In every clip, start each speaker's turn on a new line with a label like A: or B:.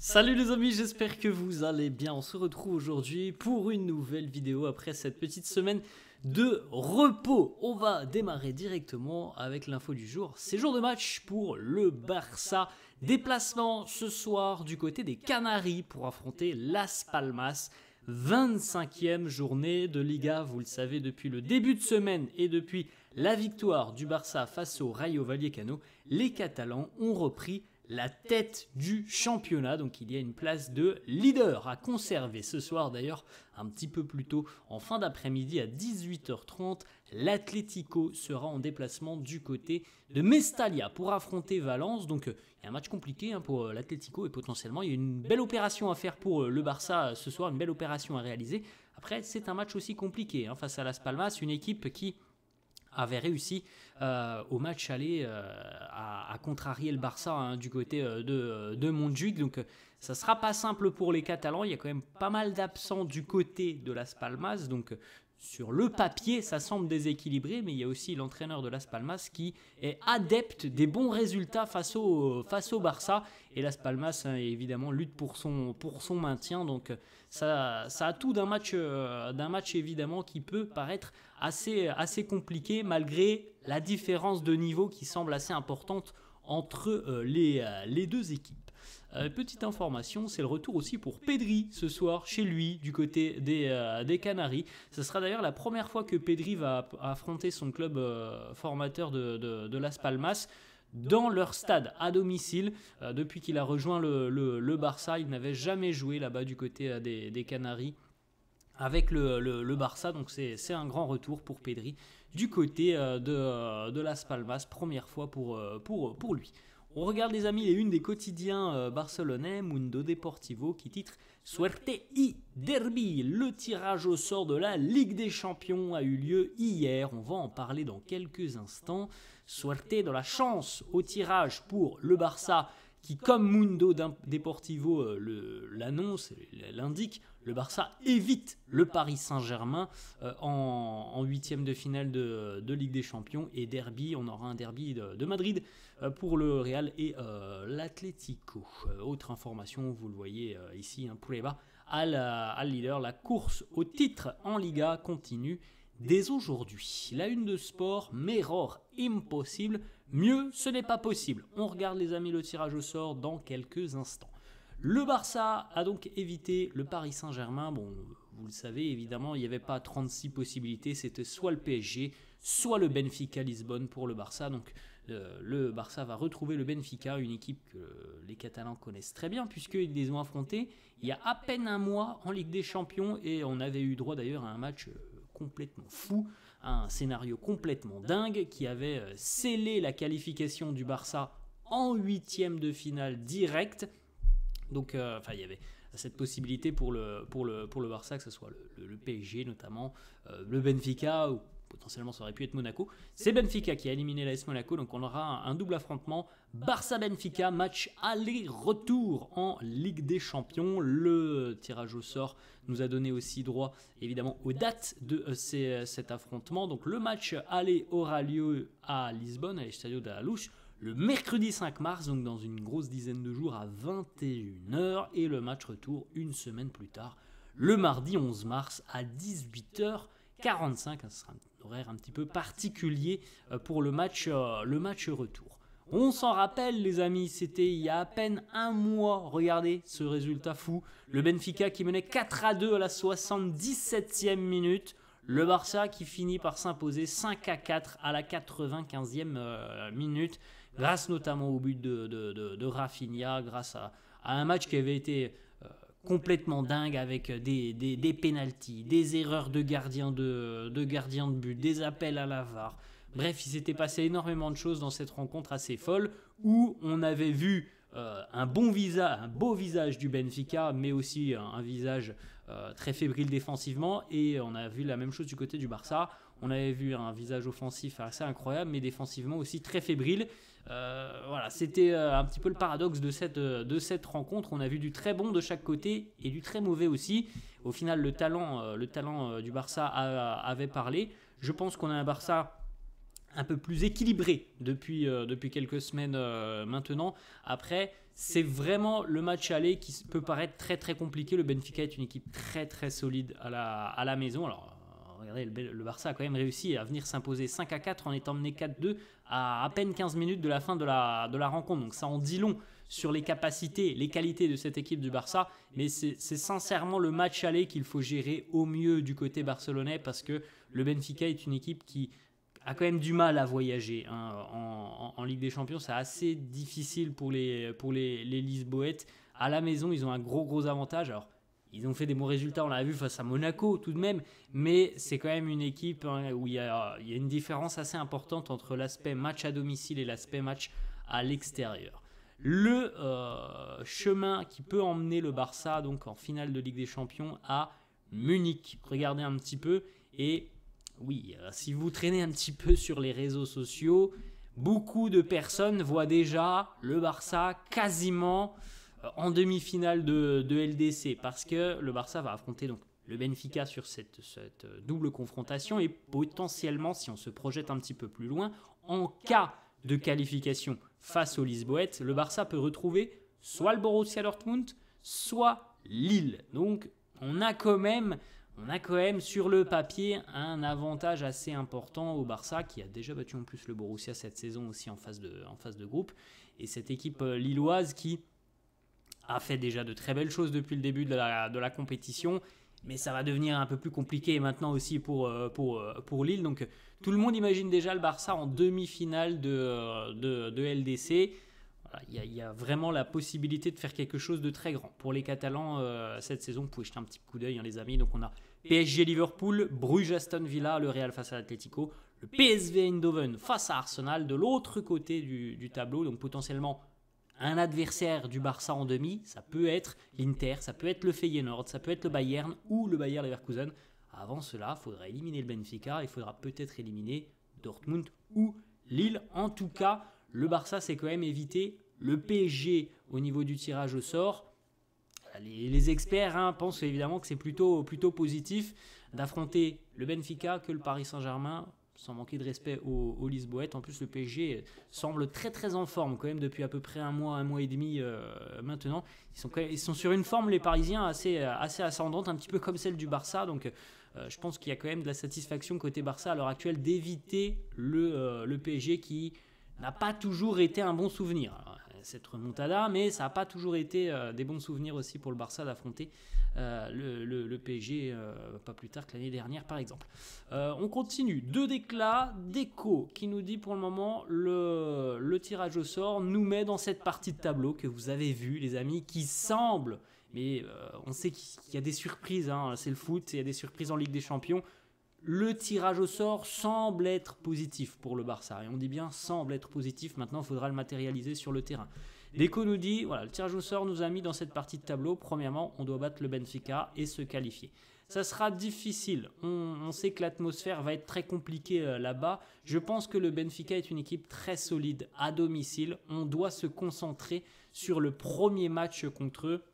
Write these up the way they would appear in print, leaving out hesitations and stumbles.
A: Salut les amis, j'espère que vous allez bien. On se retrouve aujourd'hui pour une nouvelle vidéo après cette petite semaine de repos. On va démarrer directement avec l'info du jour. C'est jour de match pour le Barça. Déplacement ce soir du côté des Canaries pour affronter Las Palmas. 25e journée de Liga, vous le savez, depuis le début de semaine et depuis la victoire du Barça face au Rayo Vallecano, les Catalans ont repris la tête du championnat. Donc il y a une place de leader à conserver ce soir. D'ailleurs, un petit peu plus tôt, en fin d'après-midi à 18h30, l'Atlético sera en déplacement du côté de Mestalla pour affronter Valence. Donc il y a un match compliqué pour l'Atlético et potentiellement il y a une belle opération à faire pour le Barça ce soir, une belle opération à réaliser. Après, c'est un match aussi compliqué face à Las Palmas, une équipe qui avait réussi au match aller à contrarier le Barça du côté de Montjuïc. Donc ça ne sera pas simple pour les Catalans. Il y a quand même pas mal d'absents du côté de Las Palmas. Donc sur le papier, ça semble déséquilibré, mais il y a aussi l'entraîneur de Las Palmas qui est adepte des bons résultats face au Barça. Et Las Palmas, évidemment, lutte pour son maintien. Donc ça a tout d'un match évidemment qui peut paraître assez compliqué malgré la différence de niveau qui semble assez importante entre les deux équipes. Petite information, c'est le retour aussi pour Pedri ce soir chez lui du côté des Canaries. Ce sera d'ailleurs la première fois que Pedri va affronter son club formateur de Las Palmas dans leur stade à domicile. Depuis qu'il a rejoint le Barça, il n'avait jamais joué là-bas du côté des Canaries avec le Barça. Donc c'est un grand retour pour Pedri du côté de Las Palmas, première fois pour lui. On regarde les amis les unes des quotidiens barcelonais, Mundo Deportivo qui titre Suerte y Derby. Le tirage au sort de la Ligue des Champions a eu lieu hier, on va en parler dans quelques instants. Suerte de la chance au tirage pour le Barça qui, comme Mundo Deportivo l'annonce, l'indique, le Barça évite le Paris Saint-Germain en huitième de finale de Ligue des Champions. Et derby, on aura un derby de Madrid pour le Real et l'Atlético. Autre information, vous le voyez ici, Prueba à le leader. La course au titre en Liga continue dès aujourd'hui. La une de sport, Meror impossible, mieux ce n'est pas possible. On regarde les amis le tirage au sort dans quelques instants. Le Barça a donc évité le Paris Saint-Germain. Bon, vous le savez évidemment, il n'y avait pas 36 possibilités, c'était soit le PSG, soit le Benfica Lisbonne pour le Barça. Donc le Barça va retrouver le Benfica, une équipe que les Catalans connaissent très bien puisqu'ils les ont affrontés il y a à peine un mois en Ligue des Champions et on avait eu droit d'ailleurs à un match complètement fou, un scénario complètement dingue qui avait scellé la qualification du Barça en huitième de finale direct. Donc il y avait cette possibilité pour le Barça que ce soit le PSG notamment, le Benfica ou potentiellement ça aurait pu être Monaco. C'est Benfica qui a éliminé l'AS Monaco, donc on aura un double affrontement Barça-Benfica, match aller-retour en Ligue des Champions. Le tirage au sort nous a donné aussi droit évidemment aux dates de cet affrontement. Donc le match aller aura lieu à Lisbonne, à l'Estadio de la Luz, le mercredi 5 mars, donc dans une grosse dizaine de jours à 21h, et le match retour une semaine plus tard, le mardi 11 mars à 18h45. Ce sera un horaire un petit peu particulier pour le match retour. On s'en rappelle les amis, c'était il y a à peine un mois, regardez ce résultat fou, le Benfica qui menait 4-2 à la 77e minute, le Barça qui finit par s'imposer 5-4 à la 95e minute, grâce notamment au but de Rafinha, grâce à un match qui avait été complètement dingue avec des pénaltys, des erreurs de gardiens de but, des appels à la VAR. Bref, il s'était passé énormément de choses dans cette rencontre assez folle où on avait vu un beau visage du Benfica, mais aussi un visage très fébrile défensivement, et on a vu la même chose du côté du Barça. On avait vu un visage offensif assez incroyable, mais défensivement aussi très fébrile. Voilà, c'était un petit peu le paradoxe de cette rencontre. On a vu du très bon de chaque côté et du très mauvais aussi. Au final, le talent du Barça avait parlé. Je pense qu'on a un Barça un peu plus équilibré depuis quelques semaines maintenant. Après, c'est vraiment le match aller qui peut paraître très très compliqué. Le Benfica est une équipe très très solide à la maison. Alors, regardez, le Barça a quand même réussi à venir s'imposer 5-4 en étant mené 4-2 à peine 15 minutes de la fin de la rencontre. Donc ça en dit long sur les capacités, les qualités de cette équipe du Barça. Mais c'est sincèrement le match aller qu'il faut gérer au mieux du côté barcelonais, parce que le Benfica est une équipe qui a quand même du mal à voyager en Ligue des Champions. C'est assez difficile pour les Lisboètes. À la maison, ils ont un gros avantage. Alors, ils ont fait des bons résultats, on l'a vu face à Monaco tout de même, mais c'est quand même une équipe où il y a une différence assez importante entre l'aspect match à domicile et l'aspect match à l'extérieur. Le chemin qui peut emmener le Barça donc en finale de Ligue des Champions à Munich. Regardez un petit peu, et oui, si vous traînez un petit peu sur les réseaux sociaux, beaucoup de personnes voient déjà le Barça quasiment en demi-finale de LDC, parce que le Barça va affronter donc le Benfica sur cette double confrontation, et potentiellement, si on se projette un petit peu plus loin, en cas de qualification face aux Lisboètes, le Barça peut retrouver soit le Borussia Dortmund, soit Lille. Donc on a quand même sur le papier un avantage assez important au Barça, qui a déjà battu en plus le Borussia cette saison aussi en phase de groupe. Et cette équipe lilloise qui a fait déjà de très belles choses depuis le début de la compétition, mais ça va devenir un peu plus compliqué maintenant aussi pour Lille. Donc tout le monde imagine déjà le Barça en demi-finale de LDC. Voilà, il y a vraiment la possibilité de faire quelque chose de très grand. Pour les Catalans, cette saison, vous pouvez jeter un petit coup d'œil, les amis. Donc on a PSG Liverpool, Bruges Aston Villa, le Real face à l'Atlético, le PSV Eindhoven face à Arsenal de l'autre côté du tableau. Donc potentiellement un adversaire du Barça en demi, ça peut être l'Inter, ça peut être le Feyenoord, ça peut être le Bayern ou le Bayer Leverkusen. Avant cela, il faudra éliminer le Benfica, il faudra peut-être éliminer Dortmund ou Lille. En tout cas, le Barça s'est quand même évité le PSG au niveau du tirage au sort. Les experts pensent évidemment que c'est plutôt positif d'affronter le Benfica que le Paris Saint-Germain, sans manquer de respect aux Lisboètes. En plus, le PSG semble très en forme quand même depuis à peu près un mois et demi maintenant. Ils sont sur une forme, les Parisiens, assez ascendante, un petit peu comme celle du Barça. Donc je pense qu'il y a quand même de la satisfaction côté Barça à l'heure actuelle d'éviter le PSG, qui n'a pas toujours été un bon souvenir. Alors, cette remontada, mais ça n'a pas toujours été des bons souvenirs aussi pour le Barça d'affronter le PSG pas plus tard que l'année dernière par exemple. On continue. Deux déclats d'Echo qui nous dit pour le moment le tirage au sort nous met dans cette partie de tableau que vous avez vu les amis, qui semble, mais on sait qu'il y a des surprises, c'est le foot, il y a des surprises en Ligue des Champions. Le tirage au sort semble être positif pour le Barça. Et on dit bien semble être positif. Maintenant, il faudra le matérialiser sur le terrain. Deco nous dit, voilà, le tirage au sort nous a mis dans cette partie de tableau. Premièrement, on doit battre le Benfica et se qualifier. Ça sera difficile. On sait que l'atmosphère va être très compliquée là-bas. Je pense que le Benfica est une équipe très solide à domicile. On doit se concentrer sur le premier match contre eux.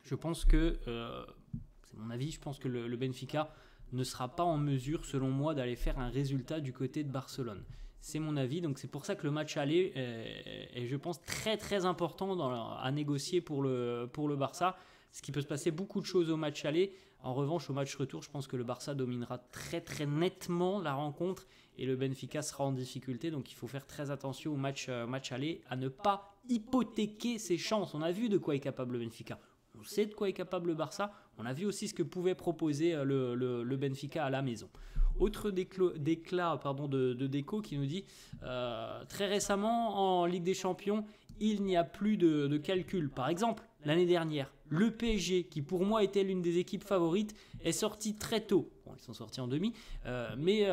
A: Je pense que, c'est mon avis, je pense que le Benfica ne sera pas en mesure, selon moi, d'aller faire un résultat du côté de Barcelone. C'est mon avis, donc c'est pour ça que le match aller est je pense, très important à négocier pour le Barça, parce qu'il peut se passer beaucoup de choses au match aller. En revanche, au match retour, je pense que le Barça dominera très nettement la rencontre et le Benfica sera en difficulté, donc il faut faire très attention au match aller, à ne pas hypothéquer ses chances. On a vu de quoi est capable le Benfica. On sait de quoi est capable le Barça. On a vu aussi ce que pouvait proposer le Benfica à la maison. Autre déclat de Deco qui nous dit très récemment en Ligue des Champions, il n'y a plus de calcul. Par exemple, l'année dernière, le PSG, qui pour moi était l'une des équipes favorites, est sorti très tôt. Bon, ils sont sortis en demi, mais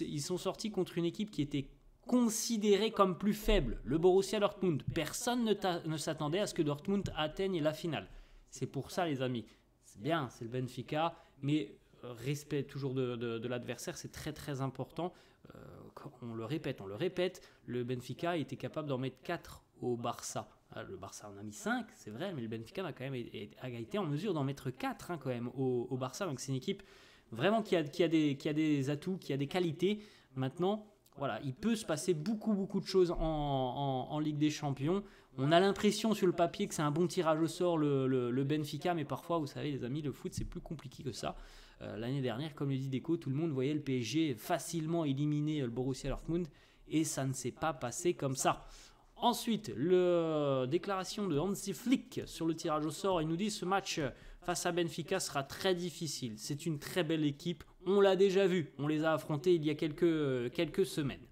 A: ils sont sortis contre une équipe qui était considéré comme plus faible, le Borussia Dortmund. Personne ne s'attendait à ce que Dortmund atteigne la finale. C'est pour ça, les amis. C'est bien, c'est le Benfica, mais respect toujours de l'adversaire, c'est très important. On le répète, le Benfica était capable d'en mettre 4 au Barça. Le Barça en a mis 5, c'est vrai, mais le Benfica a quand même été en mesure d'en mettre 4 quand même au Barça. Donc c'est une équipe vraiment qui a des atouts, qui a des qualités. Maintenant, voilà, il peut se passer beaucoup de choses en Ligue des Champions. On a l'impression sur le papier que c'est un bon tirage au sort le Benfica, mais parfois, vous savez les amis, le foot c'est plus compliqué que ça. L'année dernière, comme le dit Deco, tout le monde voyait le PSG facilement éliminer le Borussia Dortmund, et ça ne s'est pas passé comme ça. Ensuite, la déclaration de Hansi Flick sur le tirage au sort, il nous dit ce match face à Benfica sera très difficile. C'est une très belle équipe, on l'a déjà vu, on les a affrontés il y a quelques semaines.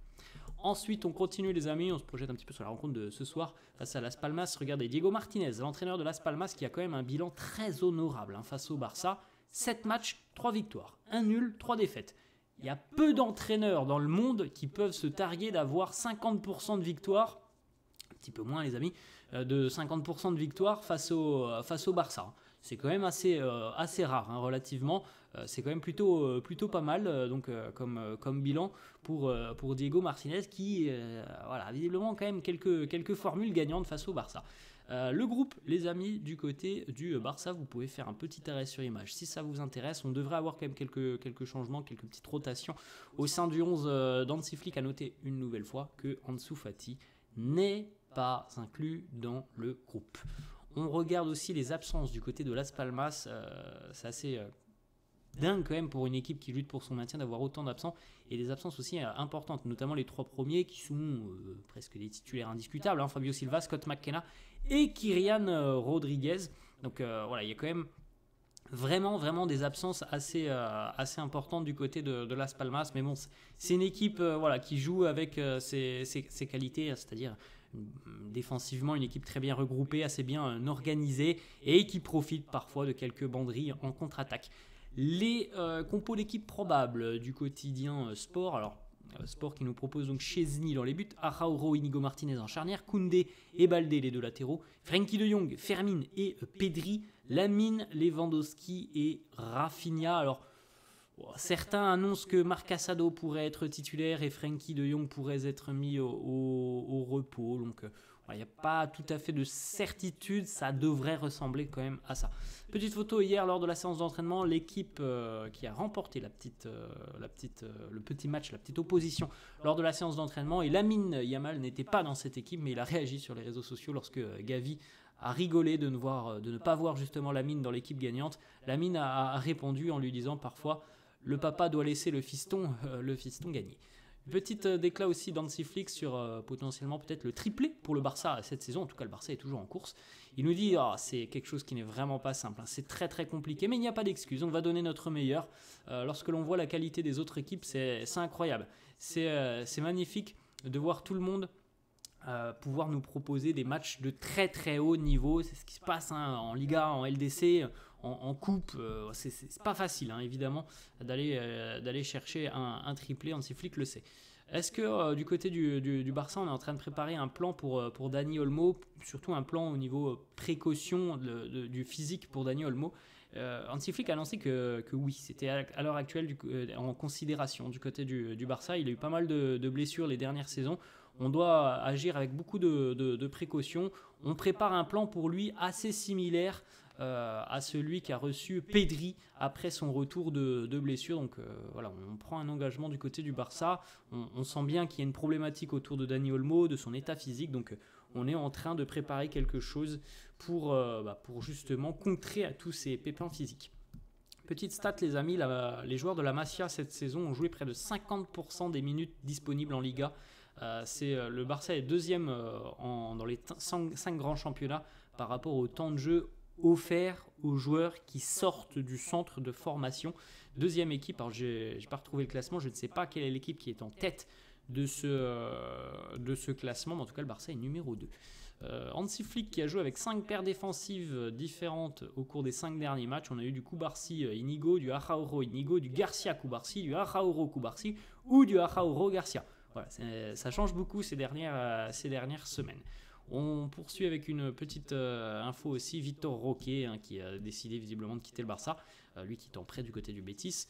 A: Ensuite, on continue les amis, on se projette un petit peu sur la rencontre de ce soir face à Las Palmas. Regardez, Diego Martinez, l'entraîneur de Las Palmas, qui a quand même un bilan très honorable face au Barça. 7 matchs, 3 victoires, 1 nul, 3 défaites. Il y a peu d'entraîneurs dans le monde qui peuvent se targuer d'avoir 50% de victoires, un petit peu moins les amis, de 50% de victoires face au Barça. C'est quand même assez rare, hein, relativement. C'est quand même plutôt pas mal comme bilan pour Diego Martinez qui voilà, visiblement quand même quelques formules gagnantes face au Barça. Le groupe, les amis, du côté du Barça, vous pouvez faire un petit arrêt sur image si ça vous intéresse. On devrait avoir quand même quelques changements, quelques petites rotations au sein du 11 d'Hansi Flick. À noter une nouvelle fois que Ansu Fati n'est pas inclus dans le groupe. On regarde aussi les absences du côté de Las Palmas. C'est assez dingue quand même pour une équipe qui lutte pour son maintien d'avoir autant d'absents, et des absences aussi importantes, notamment les 3 premiers qui sont presque des titulaires indiscutables, hein, Fabio Silva, Scott McKenna et Kyrian Rodriguez. Donc voilà, il y a quand même vraiment des absences assez importantes du côté de Las Palmas, mais bon, c'est une équipe voilà, qui joue avec ses qualités, c'est-à-dire défensivement une équipe très bien regroupée, assez bien organisée, et qui profite parfois de quelques banderilles en contre-attaque. Les compos d'équipe probables du quotidien Sport. Alors, Sport qui nous propose donc Chesney dans les buts, Araujo, Inigo Martinez en charnière, Koundé et Baldé les deux latéraux, Frenkie de Jong, Fermin et Pedri, Lamine, Lewandowski et Rafinha. Alors, certains annoncent que Marc Casado pourrait être titulaire et Frenkie de Jong pourrait être mis au repos. Donc, il n'y a pas tout à fait de certitude, ça devrait ressembler quand même à ça. Petite photo hier lors de la séance d'entraînement, l'équipe qui a remporté le petit match, la petite opposition lors de la séance d'entraînement, et Lamine Yamal n'était pas dans cette équipe, mais il a réagi sur les réseaux sociaux lorsque Gavi a rigolé de ne pas voir justement Lamine dans l'équipe gagnante. Lamine a répondu en lui disant parfois le papa doit laisser le fiston gagner. Petite déclat aussi d'Hansi Flick sur potentiellement peut-être le triplé pour le Barça cette saison. En tout cas, le Barça est toujours en course. Il nous dit c'est quelque chose qui n'est vraiment pas simple, hein. C'est très compliqué, mais il n'y a pas d'excuse. On va donner notre meilleur. Lorsque l'on voit la qualité des autres équipes, c'est incroyable. C'est magnifique de voir tout le monde pouvoir nous proposer des matchs de très haut niveau. C'est ce qui se passe, hein, en Liga, en LDC, en coupe. C'est pas facile, hein, évidemment, d'aller chercher un triplé. Hansi Flick le sait. Est-ce que du côté du Barça, on est en train de préparer un plan pour Dani Olmo, surtout un plan au niveau précaution du physique pour Dani Olmo? Hansi Flick a annoncé que oui, c'était à l'heure actuelle en considération du côté du Barça. Il a eu pas mal de blessures les dernières saisons. On doit agir avec beaucoup de précautions. On prépare un plan pour lui assez similaire à celui qu'a reçu Pedri après son retour de blessure. Donc voilà, on prend un engagement du côté du Barça. On sent bien qu'il y a une problématique autour de Dani Olmo, de son état physique. Donc on est en train de préparer quelque chose pour justement contrer à tous ces pépins physiques. Petite stat les amis, les joueurs de la Masia cette saison ont joué près de 50% des minutes disponibles en Liga. Le Barça est deuxième dans les 5 grands championnats par rapport au temps de jeu offert aux joueurs qui sortent du centre de formation. Deuxième équipe, alors j'ai pas retrouvé le classement, je ne sais pas quelle est l'équipe qui est en tête de ce classement, mais en tout cas le Barça est numéro 2. Hansi Flick qui a joué avec 5 paires défensives différentes au cours des 5 derniers matchs. On a eu du Cubarsí Inigo, du Araujo Inigo, du Garcia Cubarsí, du Araujo Cubarsí ou du Araujo Garcia. Voilà, ça change beaucoup ces dernières semaines. On poursuit avec une petite info aussi, Vitor Roque, hein, qui a décidé visiblement de quitter le Barça, lui qui est en prêt du côté du Betis.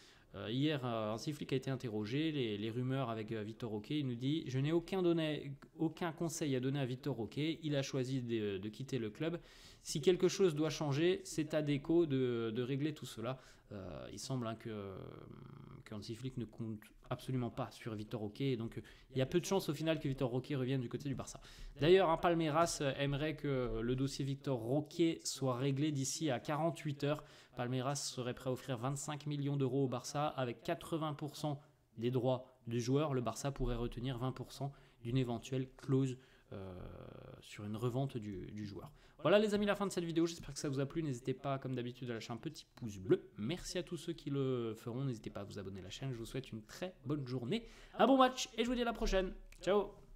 A: Hier, Hansi Flick a été interrogé, les rumeurs avec Vitor Roque, il nous dit « Je n'ai aucun conseil à donner à Vitor Roque, il a choisi de quitter le club. Si quelque chose doit changer, c'est à Deco de régler tout cela. Il semble que Hansi Flick ne compte absolument pas sur Vitor Roque. Donc il y a peu de chances au final que Vitor Roque revienne du côté du Barça. D'ailleurs, Palmeiras aimerait que le dossier Vitor Roque soit réglé d'ici à 48 heures. Palmeiras serait prêt à offrir 25 millions d'euros au Barça avec 80% des droits du joueur. Le Barça pourrait retenir 20% d'une éventuelle clause sur une revente du joueur. Voilà les amis, la fin de cette vidéo, j'espère que ça vous a plu. N'hésitez pas comme d'habitude à lâcher un petit pouce bleu. Merci à tous ceux qui le feront, n'hésitez pas à vous abonner à la chaîne. Je vous souhaite une très bonne journée, un bon match et je vous dis à la prochaine. Ciao.